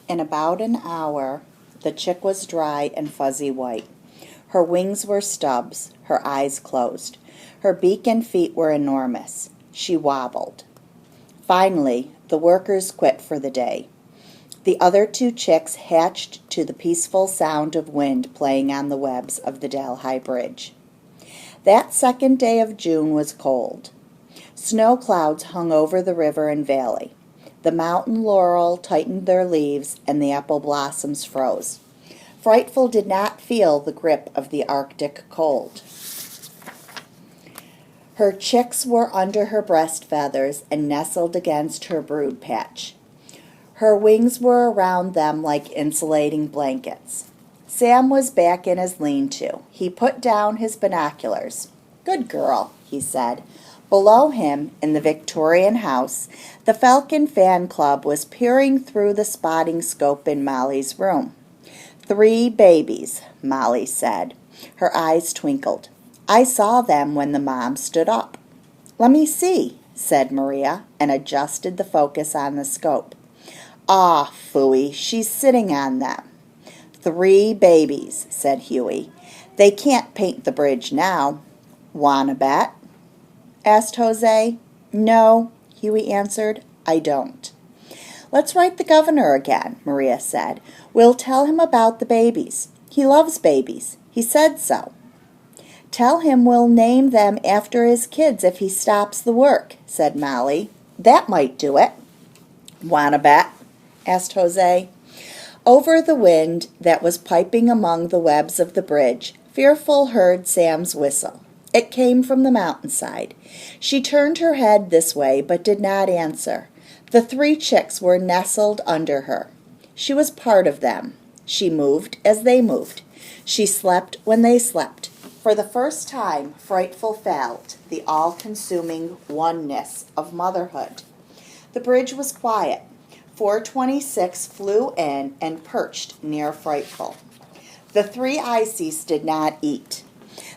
In about an hour, the chick was dry and fuzzy white. Her wings were stubs, her eyes closed. Her beak and feet were enormous. She wobbled. Finally, the workers quit for the day. The other two chicks hatched to the peaceful sound of wind playing on the webs of the Delhi Bridge. That second day of June was cold. Snow clouds hung over the river and valley. The mountain laurel tightened their leaves, and the apple blossoms froze. Frightful did not feel the grip of the Arctic cold. Her chicks were under her breast feathers and nestled against her brood patch. Her wings were around them like insulating blankets. Sam was back in his lean-to. He put down his binoculars. "Good girl," he said. Below him, in the Victorian house, the Falcon Fan Club was peering through the spotting scope in Molly's room. "3 babies," Molly said. Her eyes twinkled. "I saw them when the mom stood up." "Let me see," said Maria, and adjusted the focus on the scope. "Ah, phooey, she's sitting on them." "3 babies," said Huey. "They can't paint the bridge now." "Wanna bet?" asked Jose. "No," Huey answered, "I don't." "Let's write the governor again," Maria said. "We'll tell him about the babies. He loves babies. He said so." "Tell him we'll name them after his kids if he stops the work," said Molly. "That might do it." "Wanna bet?" asked Jose. Over the wind that was piping among the webs of the bridge, Fearful heard Sam's whistle. It came from the mountainside. She turned her head this way, but did not answer. The 3 chicks were nestled under her. She was part of them. She moved as they moved. She slept when they slept. For the first time, Frightful felt the all-consuming oneness of motherhood. The bridge was quiet. 426 flew in and perched near Frightful. The 3 Ices did not eat.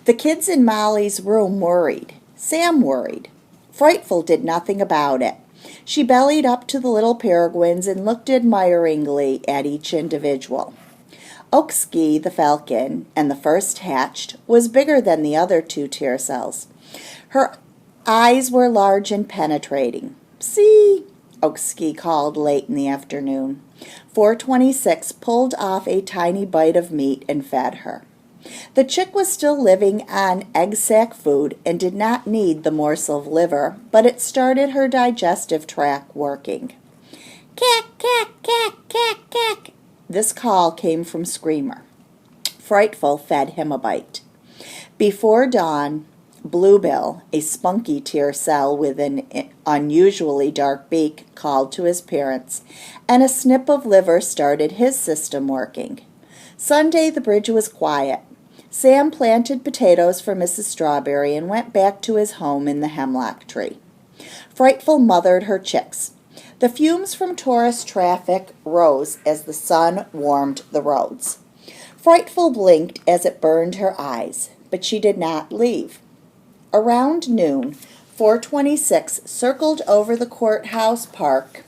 The kids in Molly's room worried. Sam worried. Frightful did nothing about it. She bellied up to the little peregrines and looked admiringly at each individual. Oakski, the falcon, and the first hatched, was bigger than the other 2 tear cells. Her eyes were large and penetrating. "See," Oakski called late in the afternoon. 426 pulled off a tiny bite of meat and fed her. The chick was still living on egg sac food and did not need the morsel of liver, but it started her digestive tract working. "Cack, cack, cack, cack, cack." This call came from Screamer. Frightful fed him a bite. Before dawn, Bluebill, a spunky tear cell with an unusually dark beak, called to his parents, and a snip of liver started his system working. Sunday the bridge was quiet. Sam planted potatoes for Mrs. Strawberry and went back to his home in the hemlock tree. Frightful mothered her chicks. The fumes from tourist traffic rose as the sun warmed the roads. Frightful blinked as it burned her eyes, but she did not leave. Around noon, 426 circled over the courthouse park,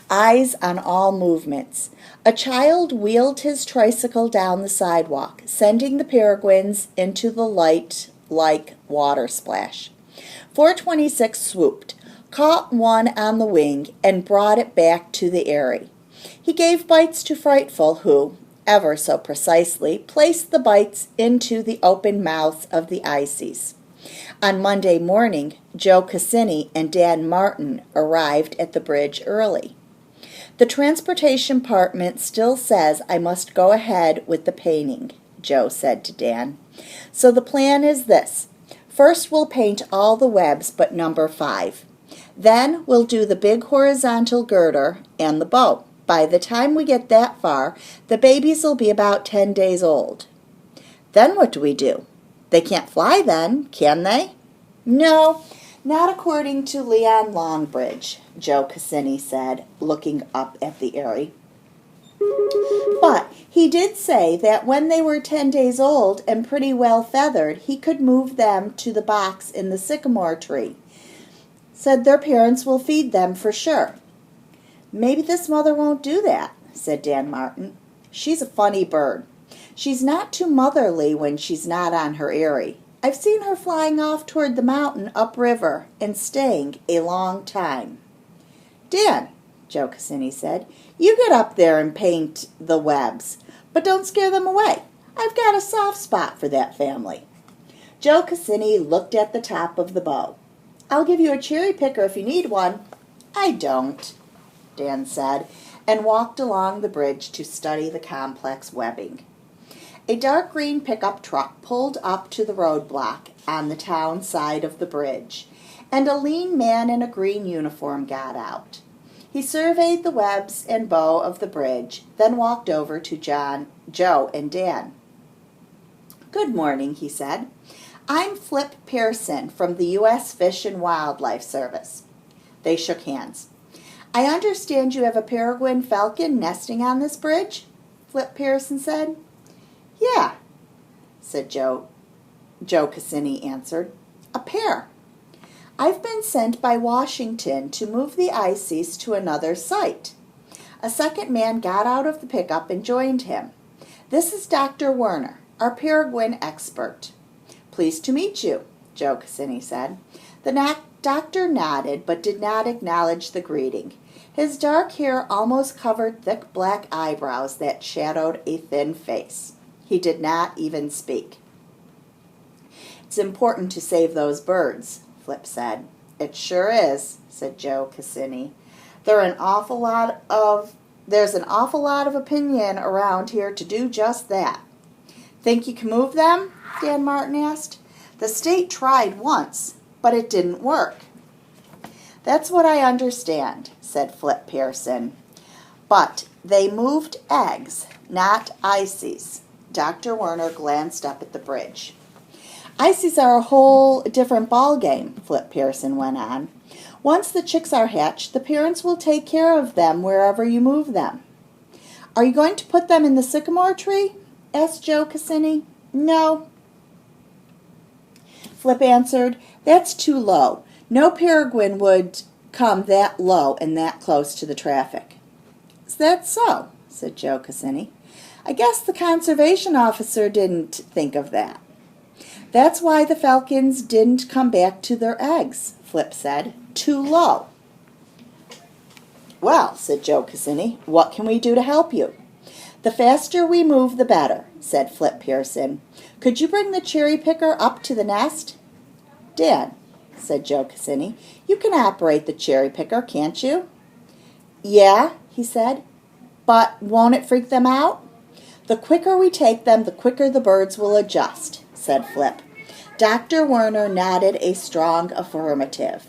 eyes on all movements. A child wheeled his tricycle down the sidewalk, sending the peregrines into the light like water splash. 426 swooped, caught one on the wing, and brought it back to the eyrie. He gave bites to Frightful, who, ever so precisely, placed the bites into the open mouths of the Ices. On Monday morning, Joe Cassini and Dan Martin arrived at the bridge early. "The transportation department still says I must go ahead with the painting," Joe said to Dan. "So the plan is this. First we'll paint all the webs but number 5. Then we'll do the big horizontal girder and the bow. By the time we get that far, the babies will be about 10 days old." "Then what do we do? They can't fly then, can they?" "No, not according to Leon Longbridge," Joe Cassini said, looking up at the eyrie. "But he did say that when they were 10 days old and pretty well feathered, he could move them to the box in the sycamore tree. Said their parents will feed them for sure." Maybe this mother won't do that, said Dan Martin. She's a funny bird. She's not too motherly when she's not on her eyrie. I've seen her flying off toward the mountain upriver and staying a long time. Dan, Joe Cassini said, you get up there and paint the webs, but don't scare them away. I've got a soft spot for that family. Joe Cassini looked at the top of the bow. I'll give you a cherry picker if you need one. I don't, Dan said, and walked along the bridge to study the complex webbing. A dark green pickup truck pulled up to the roadblock on the town side of the bridge, and a lean man in a green uniform got out. He surveyed the webs and bow of the bridge, then walked over to Joe, and Dan. Good morning, he said. I'm Flip Pearson from the U.S. Fish and Wildlife Service. They shook hands. I understand you have a peregrine falcon nesting on this bridge? Flip Pearson said. Yeah, said Joe Cassini answered. A pair. I've been sent by Washington to move the ices to another site. A second man got out of the pickup and joined him. This is Dr. Werner, our peregrine expert. Pleased to meet you, Joe Cassini said. The doctor nodded but did not acknowledge the greeting. His dark hair almost covered thick black eyebrows that shadowed a thin face. He did not even speak. It's important to save those birds, Flip said. It sure is, said Joe Cassini. There's an awful lot of opinion around here to do just that. Think you can move them? Dan Martin asked. The state tried once, but it didn't work. That's what I understand, said Flip Pearson. But they moved eggs, not ices. Dr. Werner glanced up at the bridge. Ices are a whole different ballgame, Flip Pearson went on. Once the chicks are hatched, the parents will take care of them wherever you move them. Are you going to put them in the sycamore tree? Asked Joe Cassini. No. Flip answered, That's too low. No peregrine would come that low and that close to the traffic. Is that so? Said Joe Cassini. I guess the conservation officer didn't think of that. That's why the falcons didn't come back to their eggs, Flip said. Too low. Well, said Joe Cassini, what can we do to help you? The faster we move, the better, said Flip Pearson. Could you bring the cherry picker up to the nest? Dan, said Joe Cassini, you can operate the cherry picker, can't you? Yeah, he said, but won't it freak them out? The quicker we take them, the quicker the birds will adjust, said Flip. Dr. Werner nodded a strong affirmative.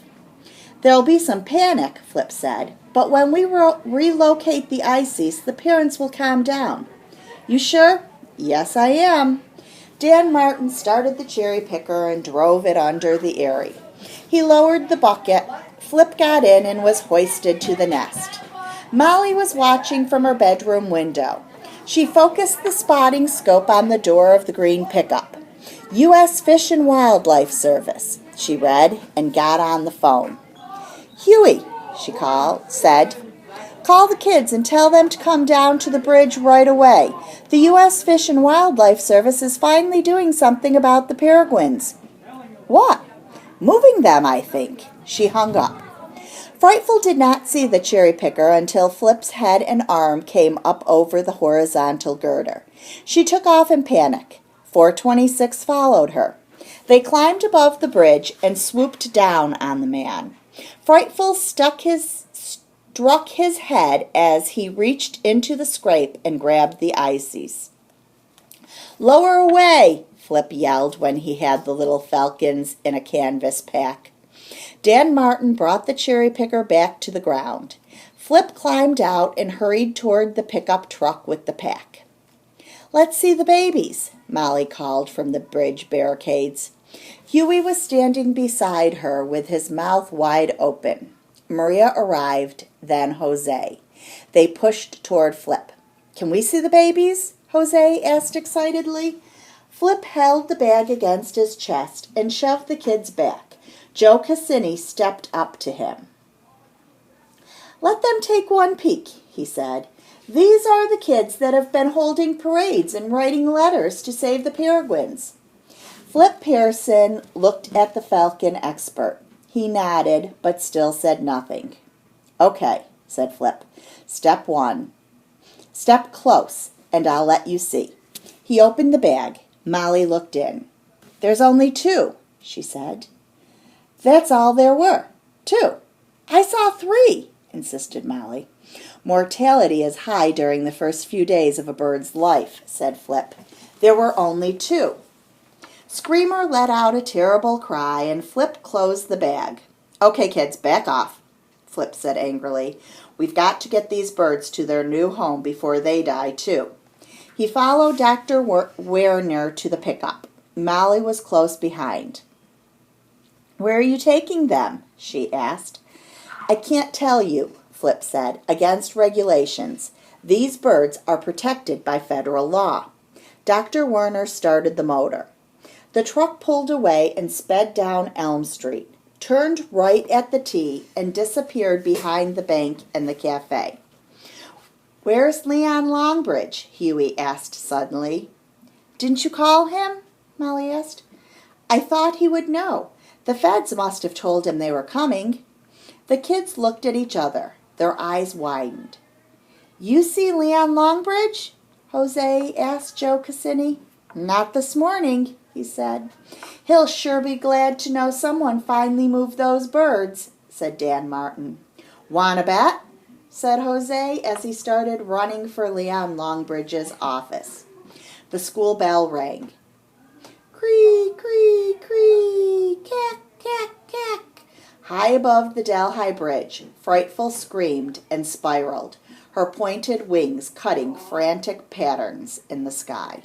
There'll be some panic, Flip said, but when we relocate the ices, the parents will calm down. You sure? Yes, I am. Dan Martin started the cherry picker and drove it under the eyrie. He lowered the bucket. Flip got in and was hoisted to the nest. Molly was watching from her bedroom window. She focused the spotting scope on the door of the green pickup. U.S. Fish and Wildlife Service, she read, and got on the phone. Huey, she said, call the kids and tell them to come down to the bridge right away. The U.S. Fish and Wildlife Service is finally doing something about the peregrines. What? Moving them, I think. She hung up. Frightful did not see the cherry picker until Flip's head and arm came up over the horizontal girder. She took off in panic. 426 followed her. They climbed above the bridge and swooped down on the man. Frightful struck his head as he reached into the scrape and grabbed the ices. Lower away, Flip yelled when he had the little falcons in a canvas pack. Dan Martin brought the cherry picker back to the ground. Flip climbed out and hurried toward the pickup truck with the pack. Let's see the babies, Molly called from the bridge barricades. Huey was standing beside her with his mouth wide open. Maria arrived, then Jose. They pushed toward Flip. Can we see the babies? Jose asked excitedly. Flip held the bag against his chest and shoved the kids back. Joe Cassini stepped up to him. Let them take one peek, he said. These are the kids that have been holding parades and writing letters to save the Peregrines. Flip Pearson looked at the Falcon expert. He nodded, but still said nothing. Okay, said Flip. Step 1. Step close, and I'll let you see. He opened the bag. Molly looked in. There's only 2, she said. That's all there were. 2. I saw 3, insisted Molly. Mortality is high during the first few days of a bird's life, said Flip. There were only 2. Screamer let out a terrible cry, and Flip closed the bag. Okay, kids, back off, Flip said angrily. We've got to get these birds to their new home before they die, too. He followed Dr. Werner to the pickup. Molly was close behind. Where are you taking them? She asked. I can't tell you, Flip said. Against regulations. These birds are protected by federal law. Dr. Werner started the motor. The truck pulled away and sped down Elm Street, turned right at the T, and disappeared behind the bank and the cafe. Where's Leon Longbridge? Huey asked suddenly. Didn't you call him? Molly asked. I thought he would know. The feds must have told him they were coming. The kids looked at each other. Their eyes widened. You see Leon Longbridge? Jose asked Joe Cassini. Not this morning, he said. He'll sure be glad to know someone finally moved those birds, said Dan Martin. Want a bet? Said Jose as he started running for Leon Longbridge's office. The school bell rang. Cree, cree, cree, cack, cack, cack. High above the Delhi Bridge, Frightful screamed and spiraled, her pointed wings cutting frantic patterns in the sky.